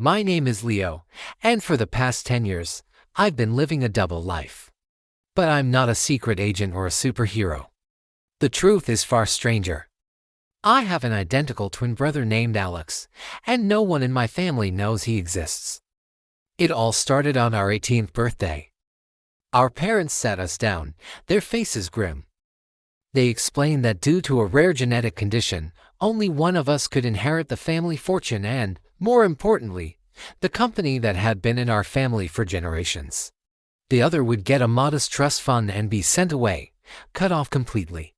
My name is Leo, and for the past 10 years, I've been living a double life. But I'm not a secret agent or a superhero. The truth is far stranger. I have an identical twin brother named Alex, and no one in my family knows he exists. It all started on our 18th birthday. Our parents sat us down, their faces grim. They explained that due to a rare genetic condition, only one of us could inherit the family fortune and, more importantly, the company that had been in our family for generations. The other would get a modest trust fund and be sent away, cut off completely.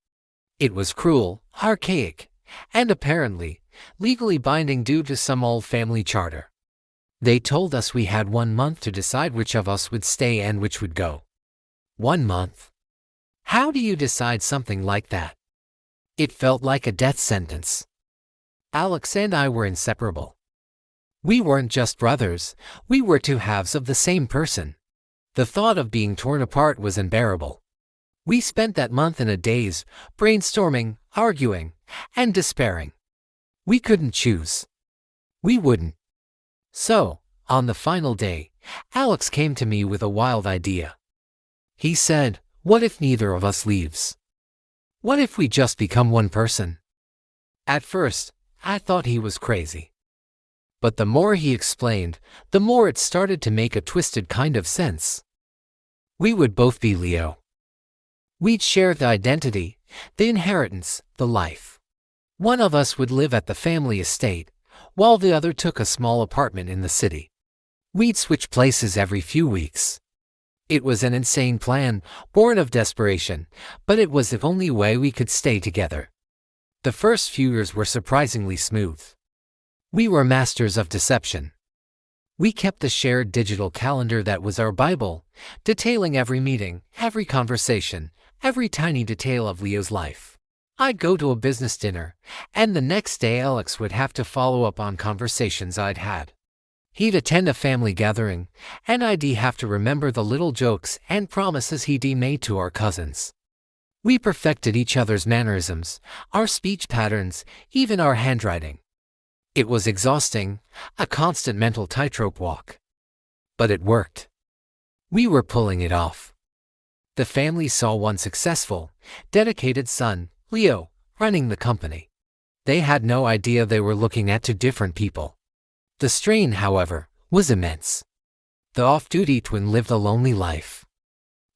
It was cruel, archaic, and apparently, legally binding due to some old family charter. They told us we had 1 month to decide which of us would stay and which would go. 1 month? How do you decide something like that? It felt like a death sentence. Alex and I were inseparable. We weren't just brothers, we were two halves of the same person. The thought of being torn apart was unbearable. We spent that month in a daze, brainstorming, arguing, and despairing. We couldn't choose. We wouldn't. So, on the final day, Alex came to me with a wild idea. He said, "What if neither of us leaves? What if we just become one person?" At first, I thought he was crazy. But the more he explained, the more it started to make a twisted kind of sense. We would both be Leo. We'd share the identity, the inheritance, the life. One of us would live at the family estate, while the other took a small apartment in the city. We'd switch places every few weeks. It was an insane plan, born of desperation, but it was the only way we could stay together. The first few years were surprisingly smooth. We were masters of deception. We kept the shared digital calendar that was our Bible, detailing every meeting, every conversation, every tiny detail of Leo's life. I'd go to a business dinner, and the next day Alex would have to follow up on conversations I'd had. He'd attend a family gathering, and I'd have to remember the little jokes and promises he'd made to our cousins. We perfected each other's mannerisms, our speech patterns, even our handwriting. It was exhausting, a constant mental tightrope walk. But it worked. We were pulling it off. The family saw one successful, dedicated son, Leo, running the company. They had no idea they were looking at two different people. The strain, however, was immense. The off-duty twin lived a lonely life.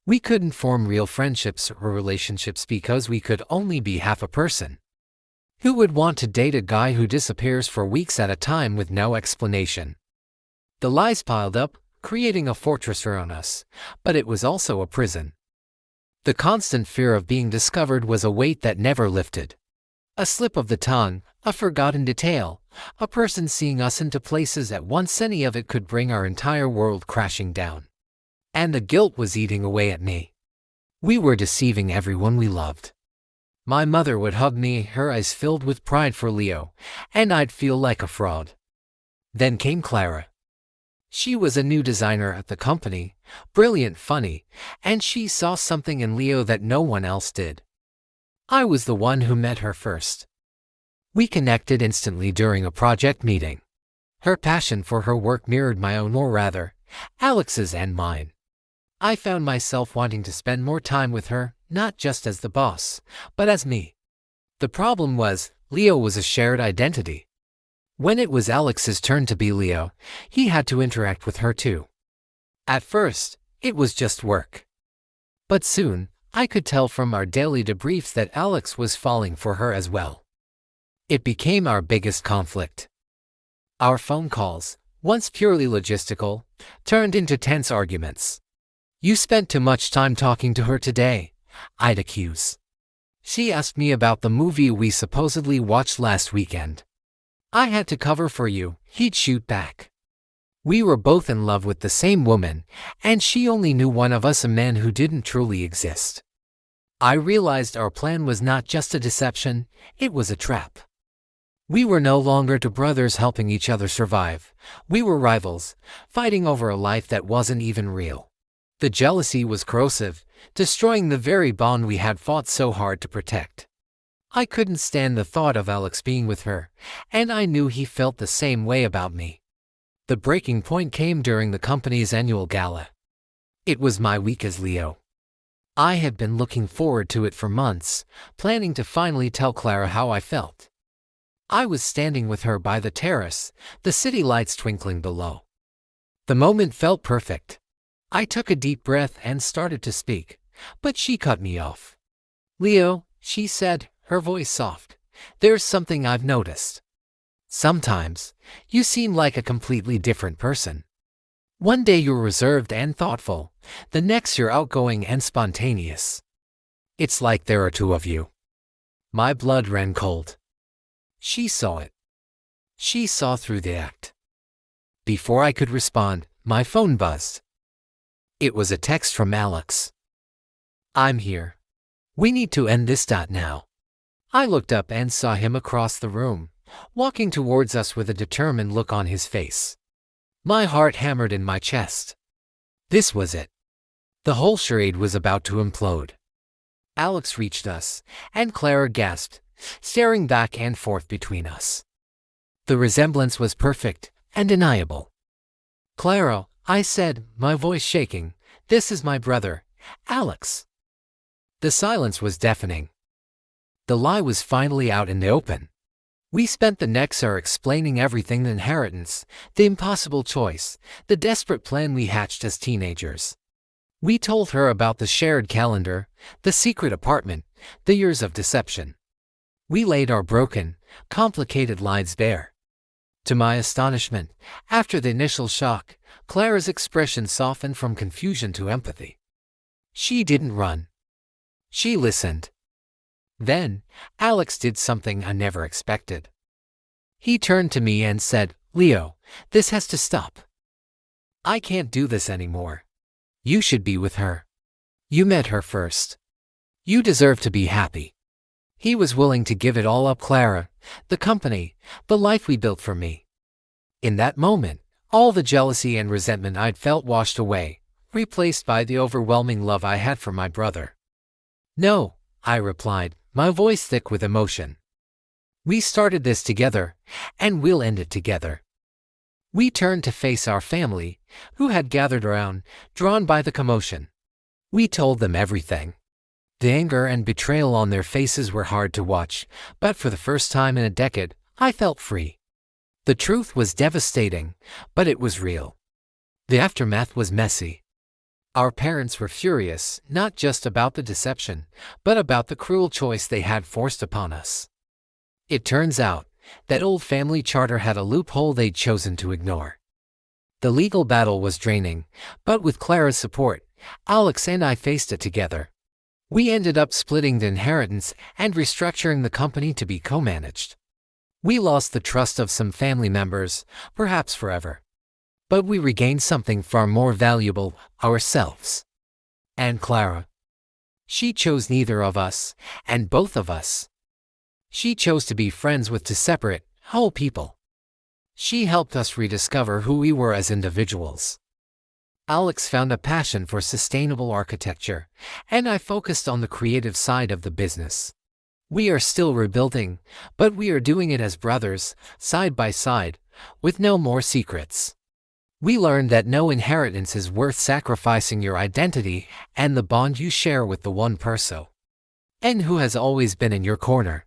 We couldn't form real friendships or relationships because we could only be half a person. Who would want to date a guy who disappears for weeks at a time with no explanation? The lies piled up, creating a fortress around us, but it was also a prison. The constant fear of being discovered was a weight that never lifted. A slip of the tongue, a forgotten detail, a person seeing us into places at once, any of it could bring our entire world crashing down. And the guilt was eating away at me. We were deceiving everyone we loved. My mother would hug me, her eyes filled with pride for Leo, and I'd feel like a fraud. Then came Clara. She was a new designer at the company, brilliant, funny, and she saw something in Leo that no one else did. I was the one who met her first. We connected instantly during a project meeting. Her passion for her work mirrored my own, or rather, Alex's and mine. I found myself wanting to spend more time with her, not just as the boss, but as me. The problem was, Leo was a shared identity. When it was Alex's turn to be Leo, he had to interact with her too. At first, it was just work. But soon, I could tell from our daily debriefs that Alex was falling for her as well. It became our biggest conflict. Our phone calls, once purely logistical, turned into tense arguments. "You spent too much time talking to her today," I'd accuse. "She asked me about the movie we supposedly watched last weekend. I had to cover for you," he'd shoot back. We were both in love with the same woman, and she only knew one of us, a man who didn't truly exist. I realized our plan was not just a deception, it was a trap. We were no longer two brothers helping each other survive. We were rivals, fighting over a life that wasn't even real. The jealousy was corrosive, destroying the very bond we had fought so hard to protect. I couldn't stand the thought of Alex being with her, and I knew he felt the same way about me. The breaking point came during the company's annual gala. It was my week as Leo. I had been looking forward to it for months, planning to finally tell Clara how I felt. I was standing with her by the terrace, the city lights twinkling below. The moment felt perfect. I took a deep breath and started to speak, but she cut me off. "Leo," she said, her voice soft, "there's something I've noticed. Sometimes, you seem like a completely different person. One day you're reserved and thoughtful, the next you're outgoing and spontaneous. It's like there are two of you." My blood ran cold. She saw it. She saw through the act. Before I could respond, my phone buzzed. It was a text from Alex. "I'm here. We need to end this now." I looked up and saw him across the room, walking towards us with a determined look on his face. My heart hammered in my chest. This was it. The whole charade was about to implode. Alex reached us, and Clara gasped, staring back and forth between us. The resemblance was perfect, undeniable. "Clara," I said, my voice shaking, "this is my brother, Alex." The silence was deafening. The lie was finally out in the open. We spent the next hour explaining everything: the inheritance, the impossible choice, the desperate plan we hatched as teenagers. We told her about the shared calendar, the secret apartment, the years of deception. We laid our broken, complicated lives bare. To my astonishment, after the initial shock, Clara's expression softened from confusion to empathy. She didn't run. She listened. Then, Alex did something I never expected. He turned to me and said, "Leo, this has to stop. I can't do this anymore. You should be with her. You met her first. You deserve to be happy." He was willing to give it all up: Clara, the company, the life we built for me. In that moment, all the jealousy and resentment I'd felt washed away, replaced by the overwhelming love I had for my brother. "No," I replied, my voice thick with emotion. "We started this together, and we'll end it together." We turned to face our family, who had gathered around, drawn by the commotion. We told them everything. The anger and betrayal on their faces were hard to watch, but for the first time in a decade, I felt free. The truth was devastating, but it was real. The aftermath was messy. Our parents were furious, not just about the deception, but about the cruel choice they had forced upon us. It turns out, that old family charter had a loophole they'd chosen to ignore. The legal battle was draining, but with Clara's support, Alex and I faced it together. We ended up splitting the inheritance and restructuring the company to be co-managed. We lost the trust of some family members, perhaps forever. But we regained something far more valuable: ourselves. And Clara? She chose neither of us, and both of us. She chose to be friends with two separate, whole people. She helped us rediscover who we were as individuals. Alex found a passion for sustainable architecture, and I focused on the creative side of the business. We are still rebuilding, but we are doing it as brothers, side by side, with no more secrets. We learned that no inheritance is worth sacrificing your identity and the bond you share with the one person and who has always been in your corner.